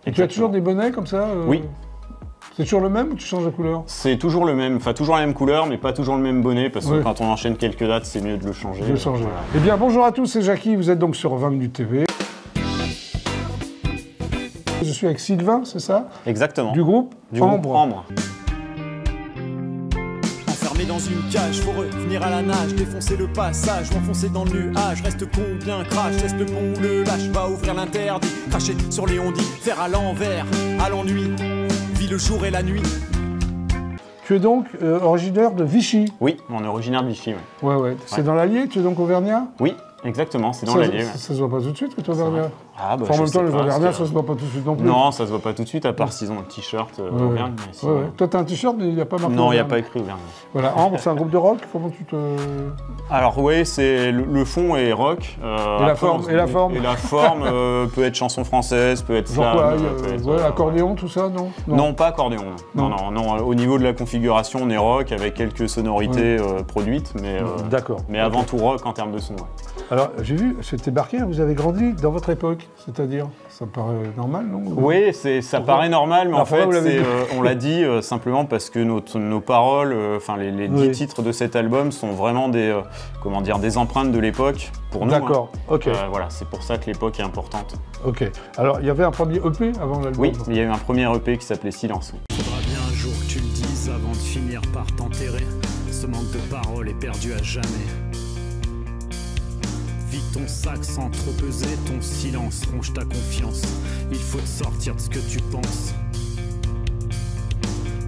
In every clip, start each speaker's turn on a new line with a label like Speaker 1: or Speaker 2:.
Speaker 1: Et tu as toujours des bonnets comme ça
Speaker 2: Oui.
Speaker 1: C'est toujours le même ou tu changes de couleur?
Speaker 2: C'est toujours le même, enfin toujours la même couleur, mais pas toujours le même bonnet, parce que quand on enchaîne quelques dates, c'est mieux de le changer.
Speaker 1: Voilà. Eh bien, bonjour à tous, c'est Jackie, vous êtes donc sur 20 minutes TV. Je suis avec Sylvain, c'est ça?
Speaker 2: Exactement.
Speaker 1: Du groupe Ambre.
Speaker 3: Enfermé dans une cage, faut revenir à la nage, défoncer le passage, m'enfoncer dans le nuage, reste con ou bien crash, teste le bon ou le lâche, va ouvrir l'interdit, cracher sur les ondits, faire à l'envers, à l'ennui, vis le jour et la nuit.
Speaker 1: Tu es donc originaire de Vichy?
Speaker 2: Oui, on est originaire de Vichy.
Speaker 1: Ouais. C'est dans l'Allier, tu es donc auvergnat?
Speaker 2: Oui, exactement, c'est dans l'Allier.
Speaker 1: Ça se voit pas tout de suite que tu es auvergnat?
Speaker 2: Ah bah,
Speaker 1: en même temps, les auvergnats, ça se voit pas tout de suite non plus.
Speaker 2: Non, ça se voit pas tout de suite, à part s'ils ont le t-shirt Auvergne.
Speaker 1: Toi, tu as un t-shirt, mais il n'y a pas marqué
Speaker 2: Non, il n'y a
Speaker 1: Auvergne.
Speaker 2: pas écrit Auvergne.
Speaker 1: Voilà, Ambre, c'est un groupe de rock? Comment tu te...
Speaker 2: Alors oui, c'est le fond est rock.
Speaker 1: Et la forme?
Speaker 2: Et la forme peut être chanson française, peut être
Speaker 1: genre
Speaker 2: slam,
Speaker 1: quoi, accordéon, tout ça, non?
Speaker 2: Non, pas accordéon. Non. Au niveau de la configuration, on est rock avec quelques sonorités produites, mais, mais avant tout rock en termes de son. Ouais.
Speaker 1: Alors, j'ai vu, c'était marqué, vous avez grandi dans votre époque, c'est-à-dire, ça me paraît normal, non?
Speaker 2: Oui, ça paraît normal, mais en fait, on l'a dit simplement parce que nos paroles, enfin les 10 titres de cet album sont vraiment des empreintes de l'époque pour nous.
Speaker 1: D'accord, ok.
Speaker 2: Voilà, c'est pour ça que l'époque est importante.
Speaker 1: Ok. Alors, il y avait un premier EP avant l'album?
Speaker 2: Oui, il y a eu un premier EP qui s'appelait Silence.
Speaker 3: Faudra bien un jour que tu le dises avant de finir par t'enterrer. Ce manque de parole est perdu à jamais. Vide ton sac sans trop peser, ton silence ronge ta confiance. Il faut te sortir de ce que tu penses.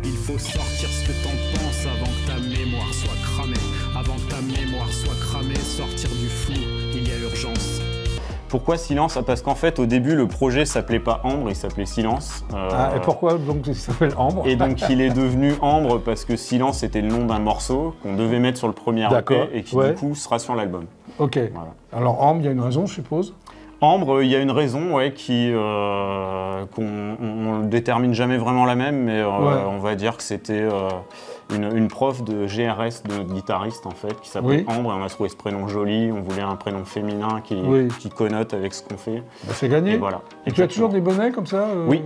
Speaker 3: Il faut sortir ce que t'en penses avant que ta mémoire soit cramée. Avant que ta mémoire soit cramée, sortir du flou, il y a urgence.
Speaker 2: Pourquoi Silence? Parce qu'en fait, au début, le projet s'appelait pas Ambre, il s'appelait Silence.
Speaker 1: Et pourquoi donc il s'appelle Ambre?
Speaker 2: Et donc il est devenu Ambre parce que Silence était le nom d'un morceau qu'on devait mettre sur le premier EP et qui du coup sera sur l'album.
Speaker 1: Ok. Voilà. Alors Ambre, il y a une raison, je suppose?
Speaker 2: Ambre, il y a une raison qu'on ne détermine jamais vraiment la même, mais on va dire que c'était une prof de GRS, de guitariste en fait, qui s'appelle Ambre, et on a trouvé ce prénom joli, on voulait un prénom féminin qui connote avec ce qu'on fait.
Speaker 1: Bah, c'est gagné.
Speaker 2: Et voilà.
Speaker 1: Et tu as toujours des bonnets comme ça
Speaker 2: Oui.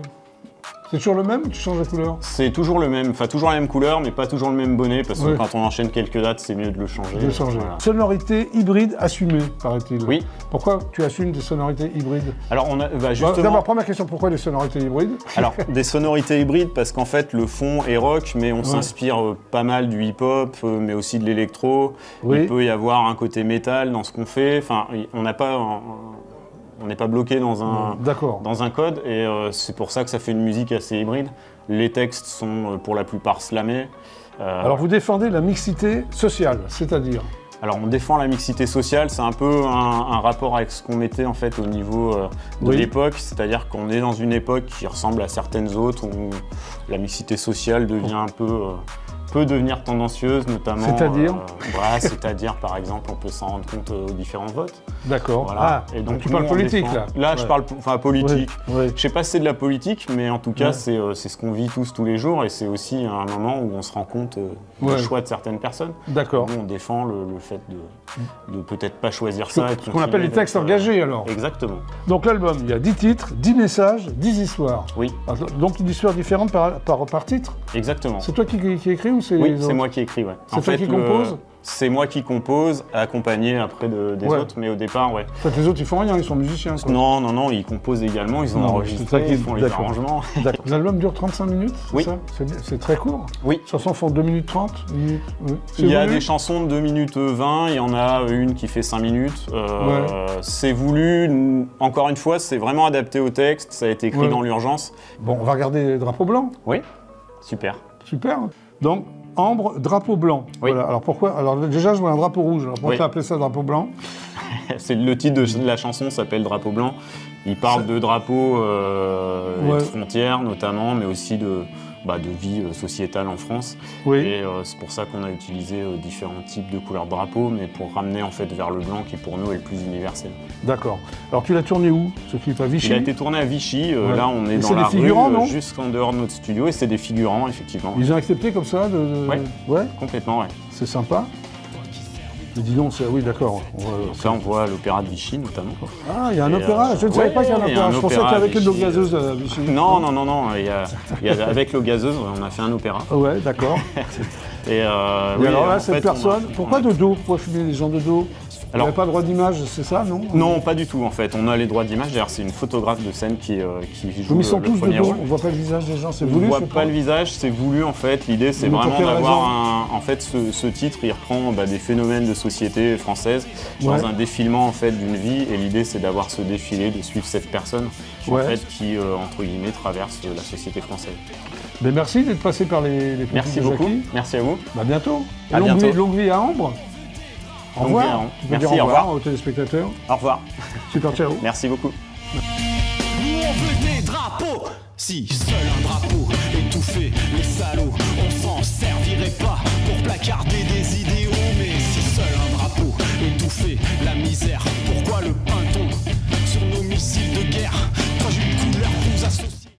Speaker 1: C'est toujours le même ou tu changes de couleur? C'est
Speaker 2: toujours le même, enfin toujours la même couleur, mais pas toujours le même bonnet, parce que quand on enchaîne quelques dates, c'est mieux de le changer.
Speaker 1: Voilà. Sonorité hybride assumée, paraît-il.
Speaker 2: Oui.
Speaker 1: Pourquoi tu assumes des sonorités hybrides?
Speaker 2: Alors, on a justement...
Speaker 1: D'abord, première question, pourquoi des sonorités hybrides?
Speaker 2: Alors, des sonorités hybrides, parce qu'en fait, le fond est rock, mais on s'inspire pas mal du hip-hop, mais aussi de l'électro. Il peut y avoir un côté métal dans ce qu'on fait. Enfin, on n'a pas... On n'est pas bloqué dans un code et c'est pour ça que ça fait une musique assez hybride. Les textes sont pour la plupart slamés.
Speaker 1: Alors vous défendez la mixité sociale, c'est-à-dire?
Speaker 2: Alors on défend la mixité sociale, c'est un peu un rapport avec ce qu'on mettait en fait au niveau de l'époque, c'est-à-dire qu'on est dans une époque qui ressemble à certaines autres où la mixité sociale devient peut devenir tendancieuse, notamment...
Speaker 1: C'est-à-dire
Speaker 2: c'est-à-dire, par exemple, on peut s'en rendre compte aux différents votes.
Speaker 1: D'accord.
Speaker 2: Voilà.
Speaker 1: Et donc tu parles politique, là?
Speaker 2: Là, je parle politique. Je ne sais pas si c'est de la politique, mais en tout cas, c'est ce qu'on vit tous les jours, et c'est aussi un moment où on se rend compte du choix de certaines personnes.
Speaker 1: D'accord.
Speaker 2: Nous, on défend le fait de peut-être pas choisir ça.
Speaker 1: Ce qu'on appelle les textes engagés, alors.
Speaker 2: Exactement.
Speaker 1: Donc l'album, il y a 10 titres, 10 messages, 10 histoires.
Speaker 2: Oui.
Speaker 1: Donc une histoire différente par titre?
Speaker 2: Exactement.
Speaker 1: C'est toi qui écris ou c'est
Speaker 2: Oui, c'est moi qui écris, ouais.
Speaker 1: C'est toi qui compose?
Speaker 2: C'est moi qui compose, accompagné après des autres, mais au départ, En
Speaker 1: fait, les autres, ils font rien, ils sont musiciens, quoi.
Speaker 2: Non, ils composent également, ils ont enregistré, ils font les arrangements.
Speaker 1: L'album dure 35 minutes, c'est ça? C'est très court?
Speaker 2: Oui.
Speaker 1: Les chansons font 2 minutes 30 minutes.
Speaker 2: Il y a des chansons de 2 minutes 20, il y en a une qui fait 5 minutes. C'est voulu, encore une fois, c'est vraiment adapté au texte, ça a été écrit dans l'urgence.
Speaker 1: Bon, on va regarder Drapeau Blanc.
Speaker 2: Oui, super.
Speaker 1: Super. Donc, Ambre, drapeau blanc.
Speaker 2: Oui.
Speaker 1: Voilà. Alors pourquoi? Alors déjà, je vois un drapeau rouge. Alors pourquoi tu as appelé ça drapeau blanc?
Speaker 2: C'est le titre de la chanson s'appelle Drapeau blanc. Il parle de drapeaux et de frontières notamment, mais aussi de vie sociétale en France. Et c'est pour ça qu'on a utilisé différents types de couleurs de drapeaux, mais pour ramener en fait vers le blanc qui pour nous est le plus universel. D'accord.
Speaker 1: Alors tu l'as tourné où ce clip? À Vichy?
Speaker 2: Il a été tourné à Vichy. Là, on est dans la rue, juste en dehors de notre studio, et c'est des figurants effectivement.
Speaker 1: Ils ont accepté comme ça
Speaker 2: Ouais, complètement, ouais.
Speaker 1: C'est sympa. Mais dis donc, oui, d'accord.
Speaker 2: Donc là, on voit l'opéra de Vichy, notamment.
Speaker 1: Ah, il y a un opéra. Je ne savais pas qu'il y a un opéra. Je pensais qu'avec l'eau gazeuse à Vichy.
Speaker 2: Non. Avec l'eau gazeuse, on a fait un opéra.
Speaker 1: Ouais, d'accord. Et alors là, cette personne, pourquoi de dos? Pourquoi filmer les gens de dos? Vous n'avez pas le droit d'image, c'est ça, non?
Speaker 2: Non, pas du tout, en fait. On a les droits d'image. D'ailleurs, c'est une photographe de scène qui joue
Speaker 1: mais ils sont tous de dos,
Speaker 2: rôle.
Speaker 1: on ne voit pas le visage des gens, c'est voulu?
Speaker 2: On ne voit pas le visage, c'est voulu, en fait. L'idée, c'est vraiment d'avoir un... En fait, ce titre, il reprend des phénomènes de société française dans un défilement, en fait, d'une vie. Et l'idée, c'est d'avoir ce défilé, de suivre cette personne, en fait, qui, entre guillemets, traverse la société française.
Speaker 1: Mais merci d'être passé par les
Speaker 2: Merci beaucoup, merci à vous.
Speaker 1: À bientôt.
Speaker 2: À bientôt.
Speaker 1: Longue vie à Ambre. Au revoir.
Speaker 2: Merci, au revoir
Speaker 1: aux téléspectateurs.
Speaker 2: Au revoir.
Speaker 1: Super, ciao.
Speaker 2: Merci beaucoup.
Speaker 3: Nous on veut des drapeaux. Si seul un drapeau étouffait les salauds, on s'en servirait pas pour placarder des idées.